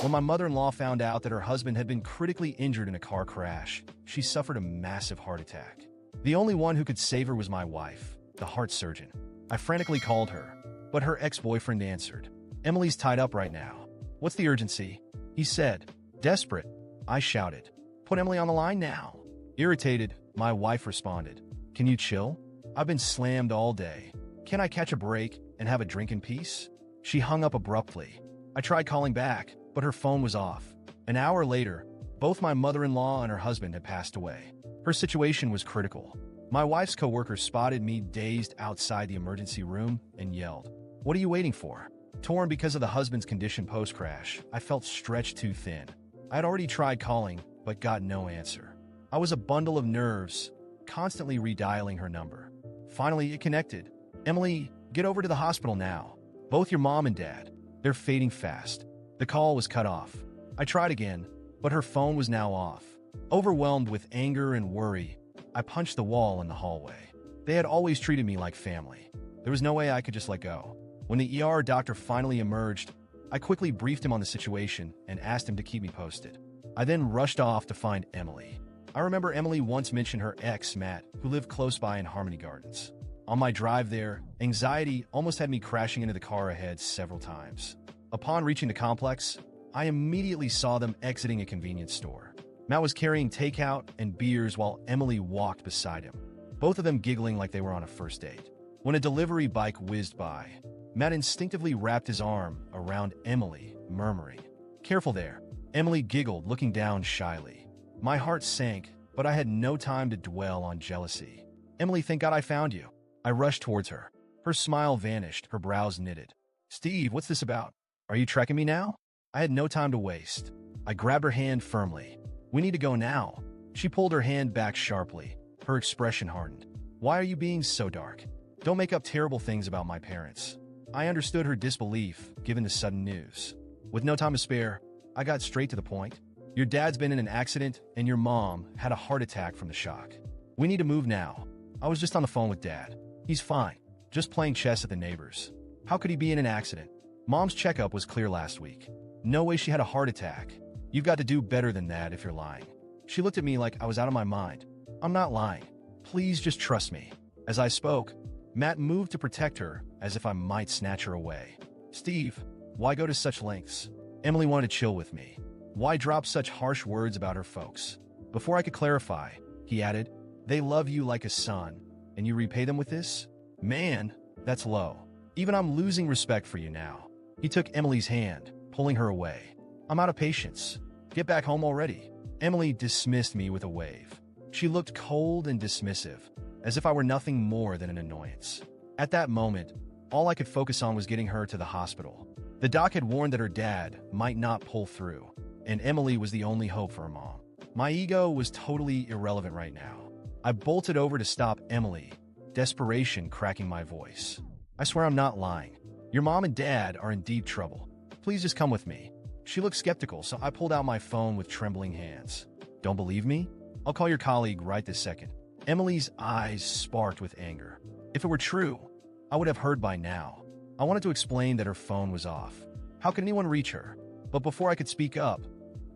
When my mother-in-law found out that her husband had been critically injured in a car crash, she suffered a massive heart attack. The only one who could save her was my wife, the heart surgeon. I frantically called her, but her ex-boyfriend answered. "Emily's tied up right now. What's the urgency?" He said. Desperate, I shouted. "Put Emily on the line now." Irritated, my wife responded. "Can you chill? I've been slammed all day. Can I catch a break and have a drink in peace?" She hung up abruptly. I tried calling back, but her phone was off. An hour later, both my mother-in-law and her husband had passed away. Her situation was critical. My wife's coworker spotted me dazed outside the emergency room and yelled, "What are you waiting for?" Torn because of the husband's condition post-crash, I felt stretched too thin. I had already tried calling, but got no answer. I was a bundle of nerves, constantly redialing her number. Finally, it connected. "Emily, get over to the hospital now. Both your mom and dad. They're fading fast." The call was cut off. I tried again, but her phone was now off. Overwhelmed with anger and worry, I punched the wall in the hallway. They had always treated me like family. There was no way I could just let go. When the ER doctor finally emerged, I quickly briefed him on the situation and asked him to keep me posted. I then rushed off to find Emily. I remember Emily once mentioned her ex, Matt, who lived close by in Harmony Gardens. On my drive there, anxiety almost had me crashing into the car ahead several times. Upon reaching the complex, I immediately saw them exiting a convenience store. Matt was carrying takeout and beers while Emily walked beside him, both of them giggling like they were on a first date. When a delivery bike whizzed by, Matt instinctively wrapped his arm around Emily, murmuring, "Careful there." Emily giggled, looking down shyly. My heart sank, but I had no time to dwell on jealousy. "Emily, thank God I found you." I rushed towards her. Her smile vanished, her brows knitted. "Steve, what's this about? Are you tracking me now?" I had no time to waste. I grabbed her hand firmly. "We need to go now." She pulled her hand back sharply. Her expression hardened. "Why are you being so dark? Don't make up terrible things about my parents." I understood her disbelief, given the sudden news. With no time to spare, I got straight to the point. "Your dad's been in an accident, and your mom had a heart attack from the shock. We need to move now." I was just on the phone with Dad. "He's fine, just playing chess at the neighbors." "How could he be in an accident? Mom's checkup was clear last week. No way she had a heart attack. You've got to do better than that if you're lying." She looked at me like I was out of my mind. "I'm not lying. Please just trust me." As I spoke, Matt moved to protect her, as if I might snatch her away. "Steve, why go to such lengths?" Emily wanted to chill with me. "Why drop such harsh words about her folks?" Before I could clarify, he added, "They love you like a son, and you repay them with this? Man, that's low. Even I'm losing respect for you now." He took Emily's hand, pulling her away. "I'm out of patience. Get back home already." Emily dismissed me with a wave. She looked cold and dismissive, as if I were nothing more than an annoyance. At that moment, all I could focus on was getting her to the hospital. The doc had warned that her dad might not pull through, and Emily was the only hope for her mom. My ego was totally irrelevant right now. I bolted over to stop Emily, desperation cracking my voice. "I swear I'm not lying. Your mom and dad are in deep trouble. Please just come with me." She looked skeptical, so I pulled out my phone with trembling hands. "Don't believe me? I'll call your colleague right this second." Emily's eyes sparked with anger. If it were true, I would have heard by now. I wanted to explain that her phone was off. How could anyone reach her? But before I could speak up,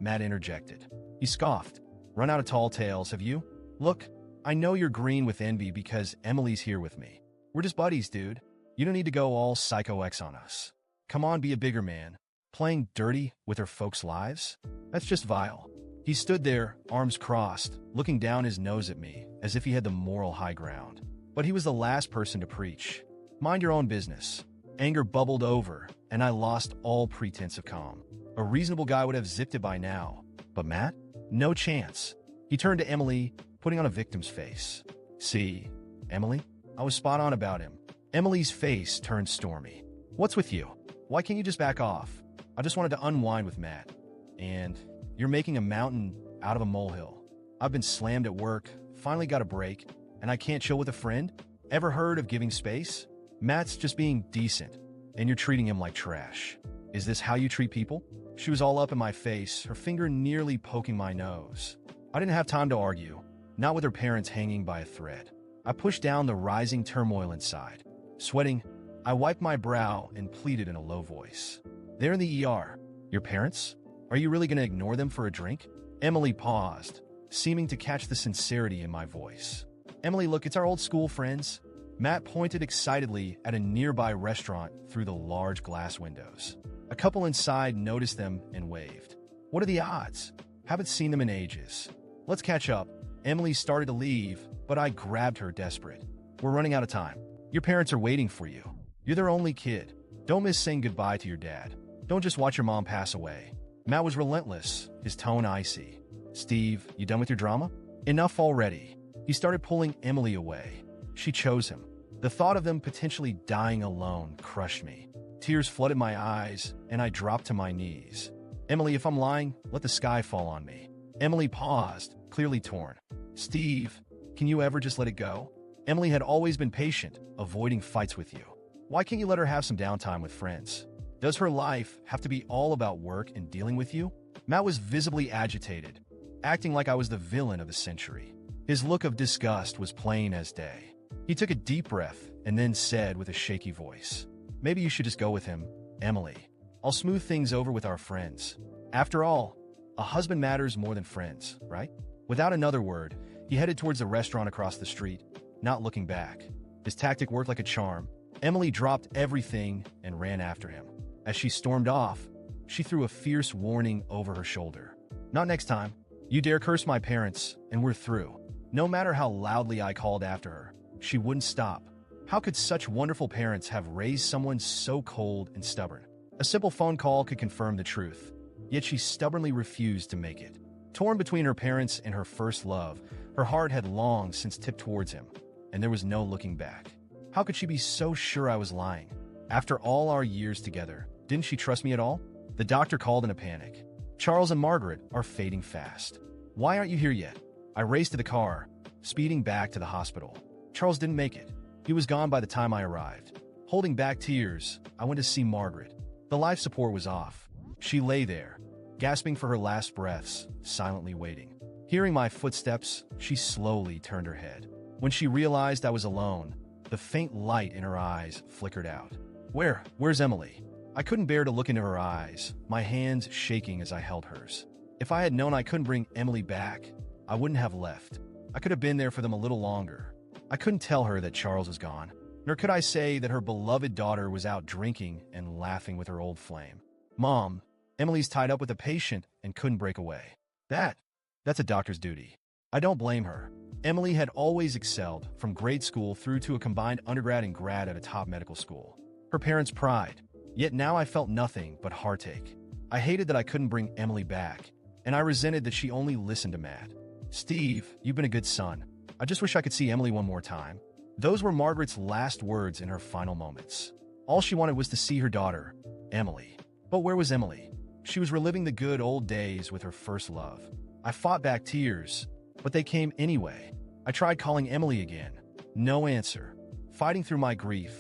Matt interjected. He scoffed. "Run out of tall tales, have you? Look, I know you're green with envy because Emily's here with me. We're just buddies, dude. You don't need to go all Psycho X on us. Come on, be a bigger man. Playing dirty with her folks' lives? That's just vile." He stood there, arms crossed, looking down his nose at me, as if he had the moral high ground. But he was the last person to preach. Mind your own business. Anger bubbled over, and I lost all pretense of calm. A reasonable guy would have zipped it by now. But Matt? No chance. He turned to Emily, putting on a victim's face. "See, Emily? I was spot on about him." Emily's face turned stormy. "What's with you? Why can't you just back off? I just wanted to unwind with Matt. And you're making a mountain out of a molehill. I've been slammed at work, finally got a break, and I can't chill with a friend? Ever heard of giving space? Matt's just being decent, and you're treating him like trash. Is this how you treat people?" She was all up in my face, her finger nearly poking my nose. I didn't have time to argue, not with her parents hanging by a thread. I pushed down the rising turmoil inside. Sweating, I wiped my brow and pleaded in a low voice. "They're in the ER. Your parents? Are you really going to ignore them for a drink? Emily paused, seeming to catch the sincerity in my voice. Emily, look, it's our old school friends. Matt pointed excitedly at a nearby restaurant through the large glass windows. A couple inside noticed them and waved. What are the odds? Haven't seen them in ages. Let's catch up. Emily started to leave, but I grabbed her desperate. We're running out of time. Your parents are waiting for you. You're their only kid. Don't miss saying goodbye to your dad. Don't just watch your mom pass away. Matt was relentless, his tone icy. Steve, you done with your drama? Enough already. He started pulling Emily away. She chose him. The thought of them potentially dying alone crushed me. Tears flooded my eyes, and I dropped to my knees. Emily, if I'm lying, let the sky fall on me. Emily paused, clearly torn. Steve, can you ever just let it go? Emily had always been patient, avoiding fights with you. Why can't you let her have some downtime with friends? Does her life have to be all about work and dealing with you? Matt was visibly agitated, acting like I was the villain of the century. His look of disgust was plain as day. He took a deep breath and then said with a shaky voice, Maybe you should just go with him, Emily. I'll smooth things over with our friends. After all, a husband matters more than friends, right? Without another word, he headed towards the restaurant across the street, not looking back. His tactic worked like a charm. Emily dropped everything and ran after him. As she stormed off, she threw a fierce warning over her shoulder. Not next time. You dare curse my parents, and we're through. No matter how loudly I called after her, she wouldn't stop. How could such wonderful parents have raised someone so cold and stubborn? A simple phone call could confirm the truth, yet she stubbornly refused to make it. Torn between her parents and her first love, her heart had long since tipped towards him, and there was no looking back. How could she be so sure I was lying? After all our years together, didn't she trust me at all? The doctor called in a panic. Charles and Margaret are fading fast. Why aren't you here yet? I raced to the car, speeding back to the hospital. Charles didn't make it. He was gone by the time I arrived. Holding back tears, I went to see Margaret. The life support was off. She lay there, gasping for her last breaths, silently waiting. Hearing my footsteps, she slowly turned her head. When she realized I was alone, the faint light in her eyes flickered out. Where's Emily? I couldn't bear to look into her eyes, my hands shaking as I held hers. If I had known I couldn't bring Emily back, I wouldn't have left. I could have been there for them a little longer. I couldn't tell her that Charles was gone, nor could I say that her beloved daughter was out drinking and laughing with her old flame. Mom, Emily's tied up with a patient and couldn't break away. That's a doctor's duty. I don't blame her. Emily had always excelled, from grade school through to a combined undergrad and grad at a top medical school. Her parents' pride. Yet now I felt nothing but heartache. I hated that I couldn't bring Emily back, and I resented that she only listened to Matt. Steve, you've been a good son. I just wish I could see Emily one more time. Those were Margaret's last words in her final moments. All she wanted was to see her daughter, Emily. But where was Emily? She was reliving the good old days with her first love. I fought back tears, but they came anyway. I tried calling Emily again. No answer. Fighting through my grief,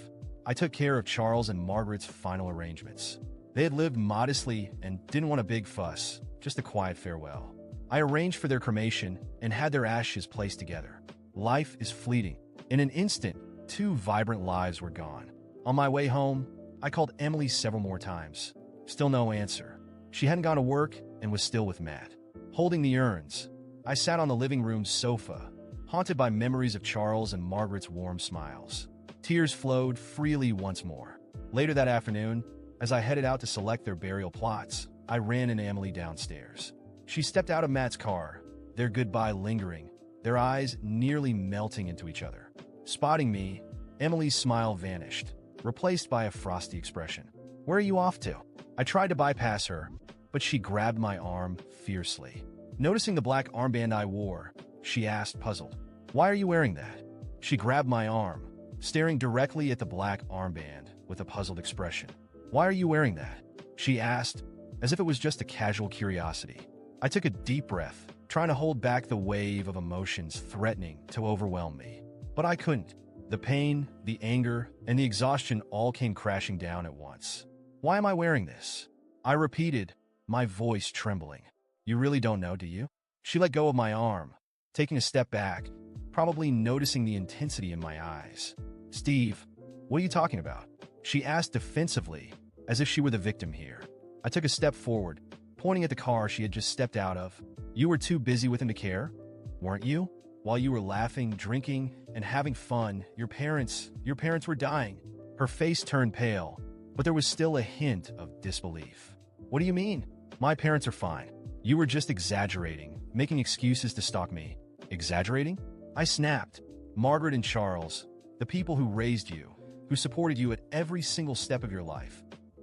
I took care of Charles and Margaret's final arrangements. They had lived modestly and didn't want a big fuss, just a quiet farewell. I arranged for their cremation and had their ashes placed together. Life is fleeting. In an instant, 2 vibrant lives were gone. On my way home, I called Emily several more times. Still no answer. She hadn't gone to work and was still with Matt. Holding the urns, I sat on the living room sofa, haunted by memories of Charles and Margaret's warm smiles. Tears flowed freely once more. Later that afternoon, as I headed out to select their burial plots, I ran into Emily downstairs. She stepped out of Matt's car, their goodbye lingering, their eyes nearly melting into each other. Spotting me, Emily's smile vanished, replaced by a frosty expression. Where are you off to? I tried to bypass her, but she grabbed my arm fiercely. Noticing the black armband I wore, she asked, puzzled, "Why are you wearing that?" She grabbed my arm, staring directly at the black armband with a puzzled expression. "Why are you wearing that?" she asked, as if it was just a casual curiosity. I took a deep breath, trying to hold back the wave of emotions threatening to overwhelm me. But I couldn't. The pain, the anger, and the exhaustion all came crashing down at once. "Why am I wearing this?" I repeated, my voice trembling. "You really don't know, do you?" She let go of my arm, taking a step back, probably noticing the intensity in my eyes. "Steve, what are you talking about?" she asked defensively, as if she were the victim here. I took a step forward, pointing at the car she had just stepped out of. You were too busy with him to care, weren't you? While you were laughing, drinking, and having fun, your parents were dying. Her face turned pale, but there was still a hint of disbelief. What do you mean? My parents are fine. You were just exaggerating, making excuses to stalk me. Exaggerating? I snapped. Margaret and Charles, the people who raised you, who supported you at every single step of your life,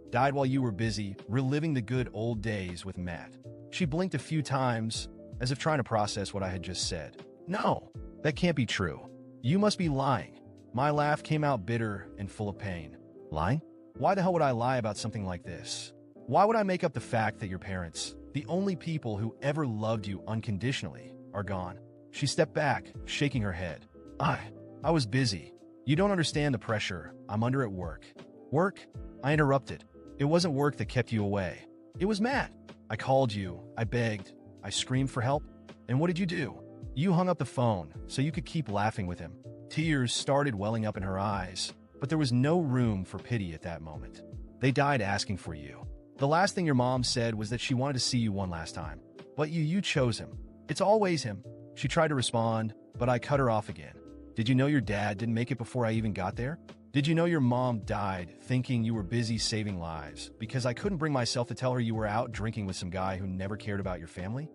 died while you were busy reliving the good old days with Matt. She blinked a few times, as if trying to process what I had just said. No, that can't be true. You must be lying. My laugh came out bitter and full of pain. Lying? Why the hell would I lie about something like this? Why would I make up the fact that your parents, the only people who ever loved you unconditionally, are gone? She stepped back, shaking her head. I was busy. You don't understand the pressure I'm under at work. Work? I interrupted. It wasn't work that kept you away. It was Matt. I called you. I begged. I screamed for help. And what did you do? You hung up the phone so you could keep laughing with him. Tears started welling up in her eyes, but there was no room for pity at that moment. They died asking for you. The last thing your mom said was that she wanted to see you one last time. But you chose him. It's always him. She tried to respond, but I cut her off again. Did you know your dad didn't make it before I even got there? Did you know your mom died thinking you were busy saving lives because I couldn't bring myself to tell her you were out drinking with some guy who never cared about your family?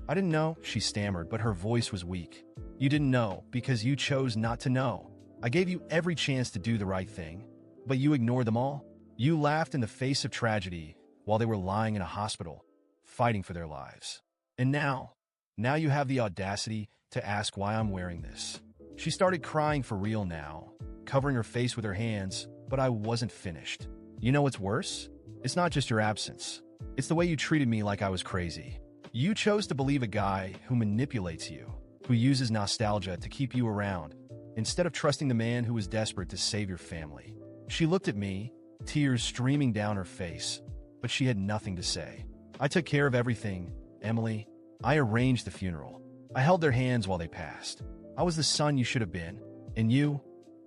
I didn't know, she stammered, but her voice was weak. You didn't know because you chose not to know. I gave you every chance to do the right thing, but you ignored them all. You laughed in the face of tragedy while they were lying in a hospital, fighting for their lives. And now you have the audacity to ask why I'm wearing this. She started crying for real now, covering her face with her hands, but I wasn't finished. You know what's worse? It's not just your absence. It's the way you treated me like I was crazy. You chose to believe a guy who manipulates you, who uses nostalgia to keep you around, instead of trusting the man who was desperate to save your family. She looked at me, tears streaming down her face, but she had nothing to say. I took care of everything, Emily. I arranged the funeral. I held their hands while they passed. I was the son you should have been, and you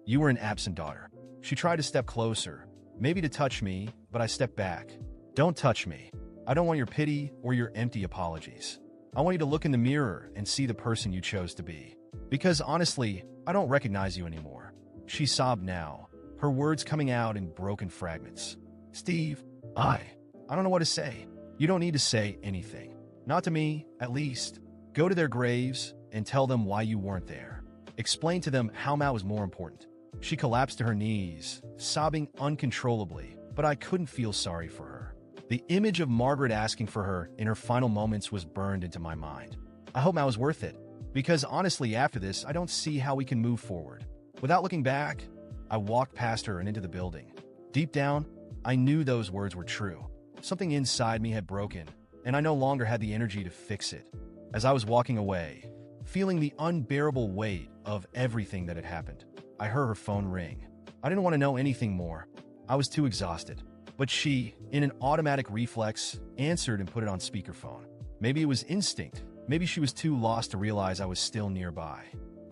were an absent daughter. She tried to step closer, maybe to touch me, but I stepped back. Don't touch me. I don't want your pity or your empty apologies. I want you to look in the mirror and see the person you chose to be. Because honestly, I don't recognize you anymore. She sobbed now, her words coming out in broken fragments. Steve, I don't know what to say. You don't need to say anything. Not to me, at least. Go to their graves and tell them why you weren't there. Explain to them how Matt was more important. She collapsed to her knees, sobbing uncontrollably, but I couldn't feel sorry for her. The image of Margaret asking for her in her final moments was burned into my mind. I hope Matt was worth it, because honestly, after this, I don't see how we can move forward. Without looking back, I walked past her and into the building. Deep down, I knew those words were true. Something inside me had broken, and I no longer had the energy to fix it. As I was walking away, feeling the unbearable weight of everything that had happened, I heard her phone ring. I didn't want to know anything more. I was too exhausted. But she, in an automatic reflex, answered and put it on speakerphone. Maybe it was instinct. Maybe she was too lost to realize I was still nearby.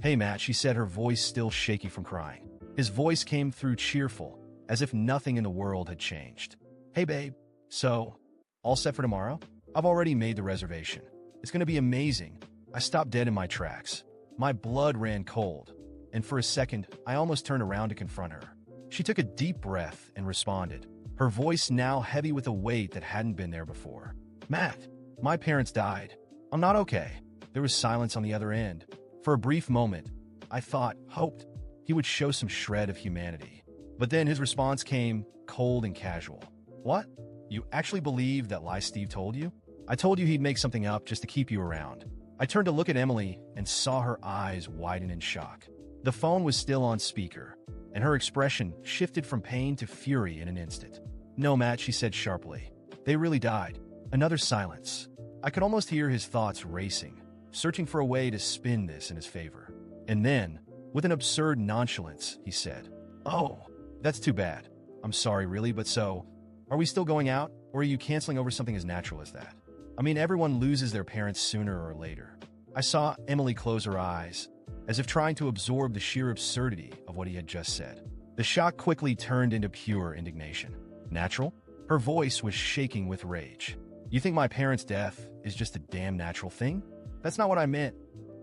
Hey, Matt, she said, her voice still shaky from crying. His voice came through cheerful, as if nothing in the world had changed. Hey, babe. So, all set for tomorrow? I've already made the reservation. It's going to be amazing. I stopped dead in my tracks. My blood ran cold, and for a second, I almost turned around to confront her. She took a deep breath and responded, her voice now heavy with a weight that hadn't been there before. Matt, my parents died. I'm not okay. There was silence on the other end. For a brief moment, I hoped, he would show some shred of humanity. But then his response came cold and casual. What? You actually believe that lie Steve told you? I told you he'd make something up just to keep you around. I turned to look at Emily and saw her eyes widen in shock. The phone was still on speaker, and her expression shifted from pain to fury in an instant. No, Matt, she said sharply. They really died. Another silence. I could almost hear his thoughts racing, searching for a way to spin this in his favor. And then, with an absurd nonchalance, he said, Oh, that's too bad. I'm sorry, really, but so, are we still going out, or are you canceling over something as natural as that? I mean, everyone loses their parents sooner or later. I saw Emily close her eyes, as if trying to absorb the sheer absurdity of what he had just said. The shock quickly turned into pure indignation. Natural? Her voice was shaking with rage. You think my parents' death is just a damn natural thing? That's not what I meant.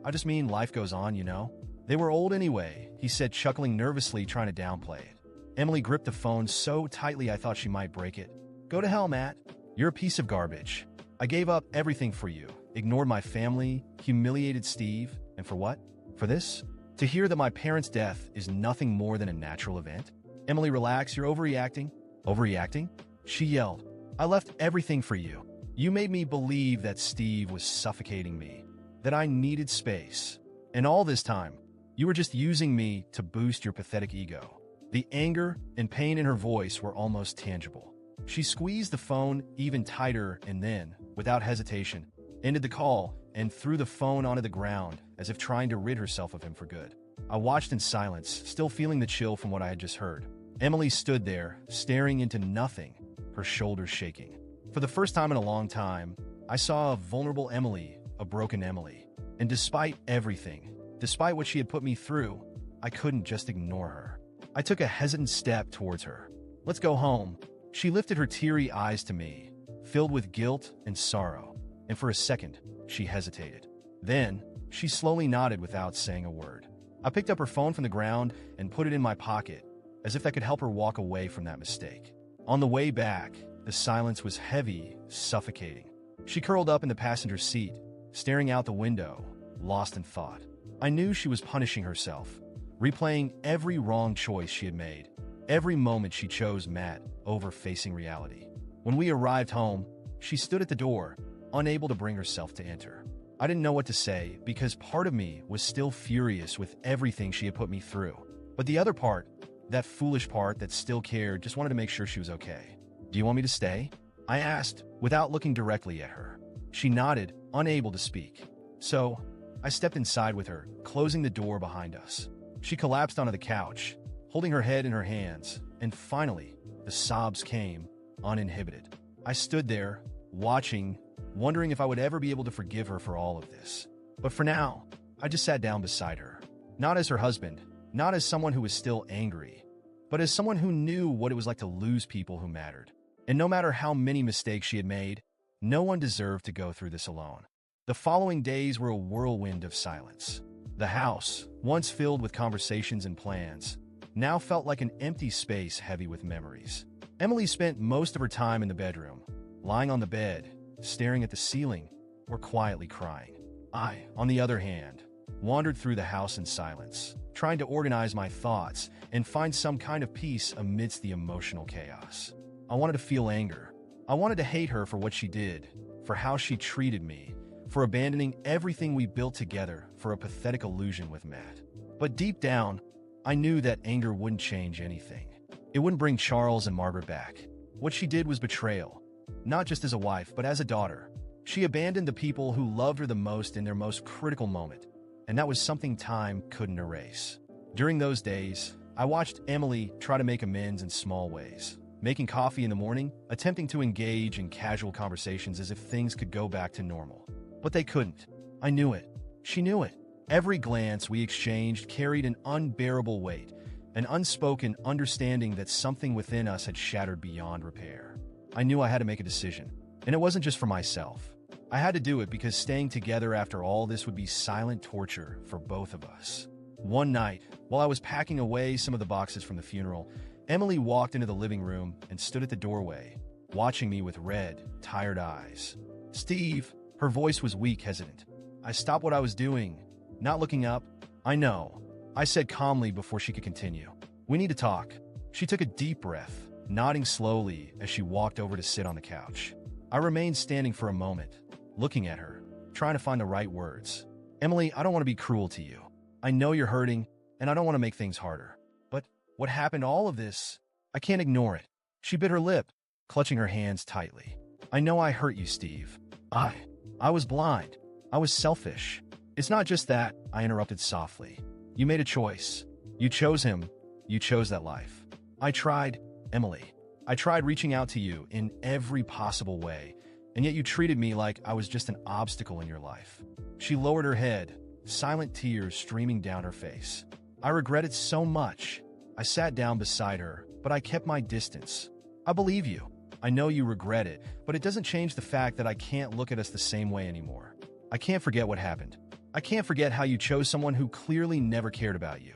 I just mean life goes on, you know? They were old anyway, he said, chuckling nervously, trying to downplay it. Emily gripped the phone so tightly I thought she might break it. Go to hell, Matt. You're a piece of garbage. I gave up everything for you, ignored my family, humiliated Steve, and for what? For this? To hear that my parents' death is nothing more than a natural event? Emily, relax, you're overreacting. Overreacting? She yelled. I left everything for you. You made me believe that Steve was suffocating me, that I needed space. And all this time, you were just using me to boost your pathetic ego. The anger and pain in her voice were almost tangible. She squeezed the phone even tighter and then, without hesitation, ended the call and threw the phone onto the ground as if trying to rid herself of him for good. I watched in silence, still feeling the chill from what I had just heard. Emily stood there, staring into nothing, her shoulders shaking. For the first time in a long time, I saw a vulnerable Emily, a broken Emily. And despite everything, despite what she had put me through, I couldn't just ignore her. I took a hesitant step towards her. Let's go home. She lifted her teary eyes to me, filled with guilt and sorrow. And for a second, she hesitated. Then, she slowly nodded without saying a word. I picked up her phone from the ground and put it in my pocket, as if that could help her walk away from that mistake. On the way back, the silence was heavy, suffocating. She curled up in the passenger seat, staring out the window, lost in thought. I knew she was punishing herself, replaying every wrong choice she had made, every moment she chose Matt over facing reality. When we arrived home, she stood at the door, unable to bring herself to enter. I didn't know what to say because part of me was still furious with everything she had put me through. But the other part, that foolish part that still cared, just wanted to make sure she was okay. Do you want me to stay? I asked, without looking directly at her. She nodded, unable to speak. So, I stepped inside with her, closing the door behind us. She collapsed onto the couch, holding her head in her hands, and finally, the sobs came, uninhibited. I stood there, watching, wondering if I would ever be able to forgive her for all of this. But for now, I just sat down beside her. Not as her husband, not as someone who was still angry, but as someone who knew what it was like to lose people who mattered. And no matter how many mistakes she had made, no one deserved to go through this alone. The following days were a whirlwind of silence. The house, once filled with conversations and plans, now felt like an empty space heavy with memories. Emily spent most of her time in the bedroom, lying on the bed, staring at the ceiling, or quietly crying. I, on the other hand, wandered through the house in silence, trying to organize my thoughts and find some kind of peace amidst the emotional chaos. I wanted to feel anger. I wanted to hate her for what she did, for how she treated me, for abandoning everything we built together for a pathetic illusion with Matt. But deep down, I knew that anger wouldn't change anything. It wouldn't bring Charles and Margaret back. What she did was betrayal, not just as a wife, but as a daughter. She abandoned the people who loved her the most in their most critical moment, and that was something time couldn't erase. During those days, I watched Emily try to make amends in small ways, making coffee in the morning, attempting to engage in casual conversations as if things could go back to normal. But they couldn't. I knew it. She knew it. Every glance we exchanged carried an unbearable weight, an unspoken understanding that something within us had shattered beyond repair. I knew I had to make a decision, and it wasn't just for myself. I had to do it because staying together after all this would be silent torture for both of us. One night, while I was packing away some of the boxes from the funeral, Emily walked into the living room and stood at the doorway, watching me with red, tired eyes. Steve, her voice was weak, hesitant. I stopped what I was doing, not looking up. I know, I said calmly before she could continue. We need to talk. She took a deep breath, nodding slowly as she walked over to sit on the couch. I remained standing for a moment, looking at her, trying to find the right words. Emily, I don't want to be cruel to you. I know you're hurting, and I don't want to make things harder. But what happened to all of this? I can't ignore it. She bit her lip, clutching her hands tightly. I know I hurt you, Steve. I was blind. I was selfish. It's not just that, I interrupted softly. You made a choice. You chose him. You chose that life. I tried, Emily. I tried reaching out to you in every possible way, and yet you treated me like I was just an obstacle in your life. She lowered her head, silent tears streaming down her face. I regret it so much. I sat down beside her, but I kept my distance. I believe you. I know you regret it, but it doesn't change the fact that I can't look at us the same way anymore. I can't forget what happened. I can't forget how you chose someone who clearly never cared about you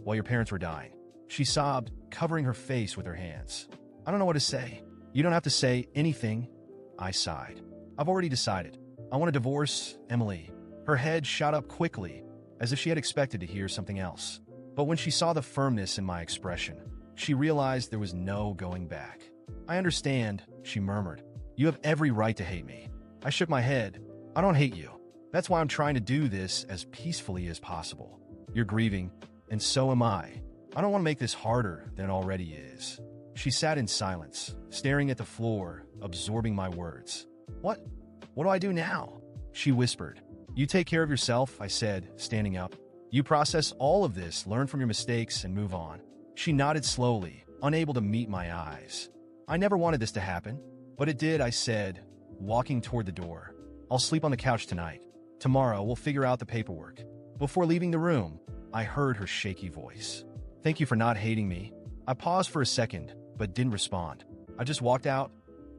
while your parents were dying. She sobbed, covering her face with her hands. I don't know what to say. You don't have to say anything. I sighed. I've already decided. I want a divorce, Emily. Her head shot up quickly, as if she had expected to hear something else. But when she saw the firmness in my expression, she realized there was no going back. I understand, she murmured. You have every right to hate me. I shook my head. I don't hate you. That's why I'm trying to do this as peacefully as possible. You're grieving, and so am I. I don't want to make this harder than it already is. She sat in silence, staring at the floor, absorbing my words. What do I do now? She whispered. You take care of yourself, I said, standing up. You process all of this, learn from your mistakes, and move on. She nodded slowly, unable to meet my eyes. I never wanted this to happen, but it did, I said, walking toward the door. I'll sleep on the couch tonight. Tomorrow, we'll figure out the paperwork. Before leaving the room, I heard her shaky voice. Thank you for not hating me. I paused for a second, but didn't respond. I just walked out,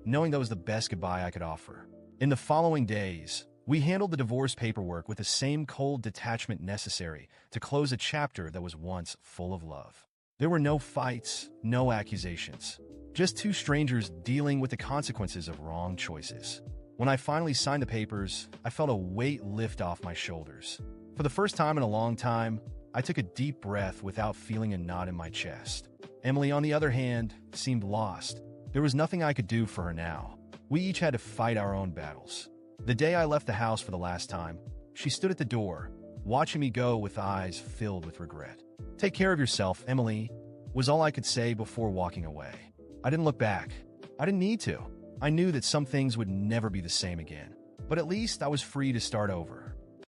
knowing that was the best goodbye I could offer. In the following days, we handled the divorce paperwork with the same cold detachment necessary to close a chapter that was once full of love. There were no fights, no accusations, just two strangers dealing with the consequences of wrong choices. When I finally signed the papers, I felt a weight lift off my shoulders. For the first time in a long time, I took a deep breath without feeling a knot in my chest. Emily, on the other hand, seemed lost. There was nothing I could do for her now. We each had to fight our own battles. The day I left the house for the last time, she stood at the door, watching me go with eyes filled with regret. Take care of yourself, Emily, was all I could say before walking away. I didn't look back. I didn't need to. I knew that some things would never be the same again. But at least I was free to start over.